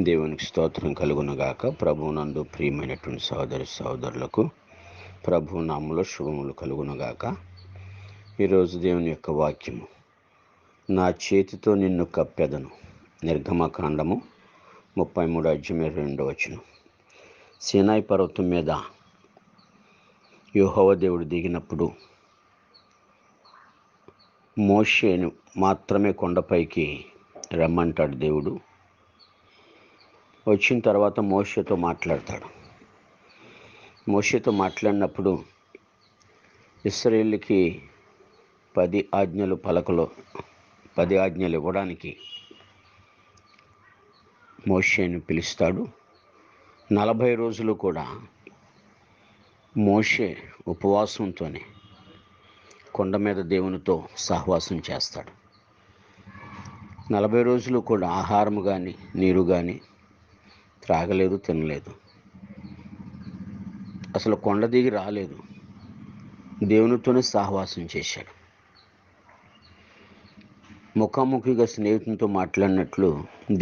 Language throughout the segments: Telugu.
దేవునికి స్తోత్రం కలుగునుగాక. ప్రభువునందు ప్రియమైనటువంటి సహోదరులకు ప్రభు నామములో శుభములు కలుగునుగాక. ఈరోజు దేవుని యొక్క వాక్యము, నా చేతితో నిన్ను కప్పెదను. నిర్గమకాండము 33:22. సీనాయి పర్వతం మీద యెహోవా దేవుడు దిగినప్పుడు మోషేను మాత్రమే కొండపైకి రమ్మంటాడు దేవుడు. వచ్చిన తర్వాత మోషేతో మాట్లాడతాడు. మోషేతో మాట్లాడినప్పుడు ఇశ్రాయేలుకి 10 ఆజ్ఞలు పలకలో 10 ఆజ్ఞలు ఇవ్వడానికి మోషేను పిలుస్తాడు. 40 రోజులు కూడా మోషే ఉపవాసంతోనే కొండ మీద దేవునితో సహవాసం చేస్తాడు. 40 రోజులు కూడా ఆహారము కానీ నీరు కానీ త్రాగలేదు, తినలేదు. అసలు కొండ దిగి రాలేదు. దేవునితోనే సహవాసం చేశాడు. ముఖాముఖిగా స్నేహితునితో మాట్లాడినట్లు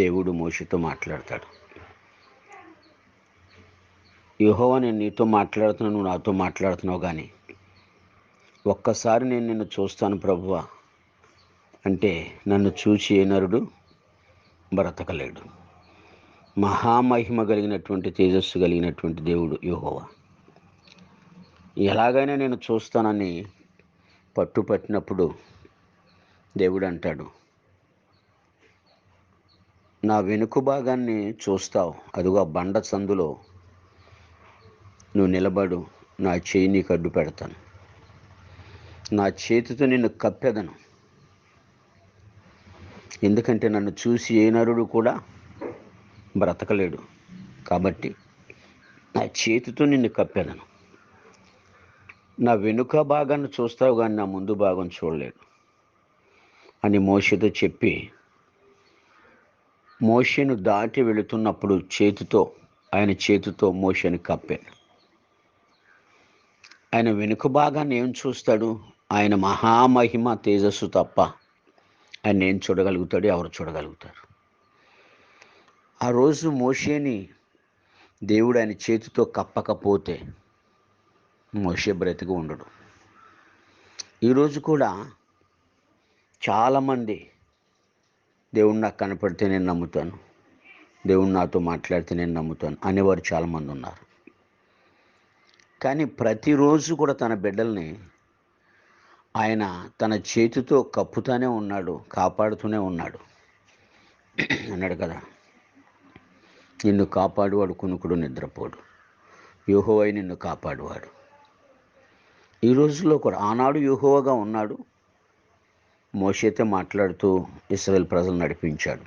దేవుడు మోషేతో మాట్లాడతాడు. యెహోవా, నేను నీతో మాట్లాడుతున్నాను, నువ్వు నాతో మాట్లాడుతున్నావు, కానీ ఒక్కసారి నేను నిన్ను చూస్తాను ప్రభువా అంటే నన్ను చూసి ఏ నరుడు బ్రతకలేడు. మహామహిమ కలిగినటువంటి, తేజస్సు కలిగినటువంటి దేవుడు యెహోవా. ఎలాగైనా నేను చూస్తానని పట్టుపట్టినప్పుడు దేవుడు అంటాడు, నా వెనుక భాగాన్ని చూస్తావు, అదిగో ఆ బండ సందులో నువ్వు నిలబడు, నా చేయి నీకు అడ్డు పెడతాను, నా చేతితో నిన్ను కప్పెదను. ఎందుకంటే నన్ను చూసి ఏ నరుడు కూడా బ్రతకలేడు, కాబట్టి నా చేతితో నిన్ను కప్పెదను. నా వెనుక భాగాన్ని చూస్తావు కానీ నా ముందు భాగం చూడలేడు అని మోషేతో చెప్పి, మోషేను దాటి వెళుతున్నప్పుడు ఆయన చేతితో మోషేను కప్పాడు. ఆయన వెనుక భాగాన్ని ఏం చూస్తాడు? ఆయన మహామహిమ తేజస్సు తప్ప ఆయన ఏం చూడగలుగుతాడు? ఎవరు చూడగలుగుతారు? ఆ రోజు మోషేని దేవుడు ఆయన చేతితో కప్పకపోతే మోషే బ్రతికి ఉండడు. ఈరోజు కూడా చాలామంది దేవుడు నాకు కనపడితే నేను నమ్ముతాను, దేవుడు నాతో మాట్లాడితే నేను నమ్ముతాను అనేవారు చాలామంది ఉన్నారు. కానీ ప్రతిరోజు కూడా తన బిడ్డల్ని ఆయన తన చేతితో కప్పుతూనే ఉన్నాడు, కాపాడుతూనే ఉన్నాడు. అన్నాడు కదా, నిన్ను కాపాడువాడు కునుకుడు నిద్రపోడు, యెహోవా నిన్ను కాపాడువాడు. ఈ రోజుల్లో కూడా ఆనాడు యెహోవాగా ఉన్నాడు, మోషేతో మాట్లాడుతూ ఇశ్రాయేలు ప్రజలు నడిపించాడు.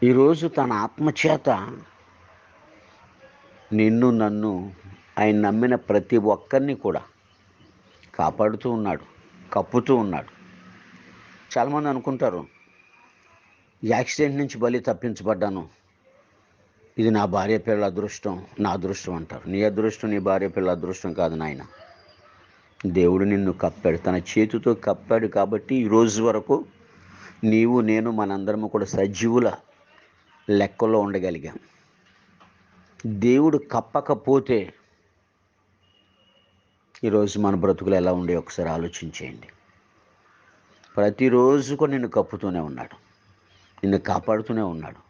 ఈరోజు తన ఆత్మచేత నిన్ను నన్ను ఆయన నమ్మిన ప్రతి ఒక్కరిని కూడా కాపాడుతూ ఉన్నాడు, కప్పుతూ ఉన్నాడు. చాలామంది అనుకుంటారు, యాక్సిడెంట్ నుంచి బలి తప్పించబడ్డాను, ఇది నా భార్య పిల్లల అదృష్టం, నా అదృష్టం అంటారు. నీ అదృష్టం, నీ భార్య పిల్లల అదృష్టం కాదు నాయన. దేవుడు నిన్ను కప్పాడు, తన చేతితో కప్పాడు. కాబట్టి ఈరోజు వరకు నీవు నేను మనందరము కూడా సజీవుల లెక్కలో ఉండగలిగాం. దేవుడు కప్పకపోతే ఈరోజు మన బ్రతుకులు ఎలా ఉండే ఒకసారి ఆలోచించేయండి. ప్రతిరోజు కూడా నిన్ను కప్పుతూనే ఉన్నాడు, నిన్ను కాపాడుతూనే ఉన్నాడు,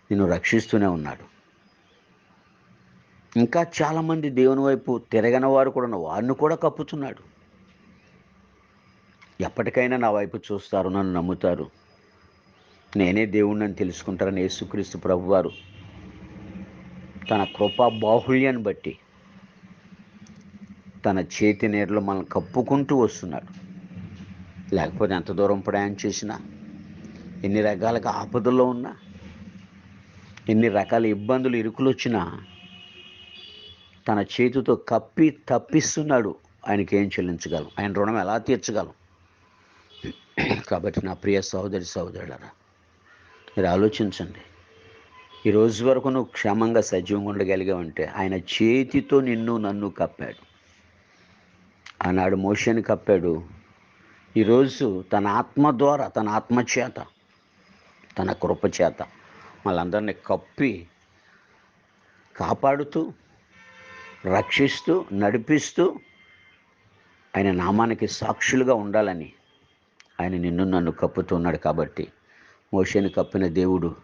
నిన్ను రక్షిస్తూనే ఉన్నాడు. ఇంకా చాలామంది దేవుని వైపు తిరగని వారు కూడా వారిని కూడా కప్పుతున్నాడు. ఎప్పటికైనా నా వైపు చూస్తారు, నన్ను నమ్ముతారు, నేనే దేవుణ్ణని తెలుసుకుంటారని యేసుక్రీస్తు ప్రభువారు తన కృపా బాహుళ్యాన్ని బట్టి తన చేతి నీడలో మనల్ని కప్పుకుంటూ వస్తున్నాడు. లేకపోతే ఎంత దూరం ప్రయాణం చేసినా, ఎన్ని రకాలుగా ఆపదల్లో ఉన్నా, ఎన్ని రకాల ఇబ్బందులు ఇరుకులు వచ్చినా తన చేతితో కప్పి తప్పిస్తున్నాడు. ఆయనకి ఏం చెల్లించగలం? ఆయన రుణం ఎలా తీర్చగలం? కాబట్టి నా ప్రియ సహోదరులారా, మీరు ఆలోచించండి. ఈ రోజు వరకు నువ్వు క్షేమంగా సజీవంగా ఉండగలిగావంటే ఆయన చేతితో నిన్ను నన్ను కప్పాడు. ఆనాడు మోషేని కప్పాడు. ఈరోజు తన ఆత్మ ద్వారా, తన ఆత్మచేత, తన కృపచేత మనందరినీ కప్పి కాపాడుతూ, రక్షిస్తూ, నడిపిస్తూ ఆయన నామానికి సాక్షులుగా ఉండాలని ఆయన నిన్ను నన్ను కప్పుతున్నాడు. కాబట్టి మోషేని కప్పిన దేవుడు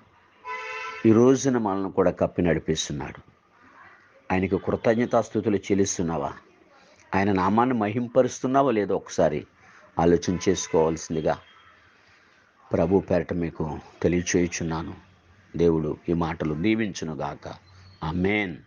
ఈ రోజున మనల్ని కూడా కప్పి నడిపిస్తున్నాడు. ఆయనకు కృతజ్ఞతాస్తుతులు చెల్లిస్తున్నావా? ఆయన నామాన్ని మహింపరుస్తున్నావా లేదో ఒకసారి ఆలోచన చేసుకోవాల్సిందిగా ప్రభు పేరట మీకు తెలియచేయుచున్నాను. దేవుడు ఈ మాటలు దీవించునుగాక. ఆమేన్.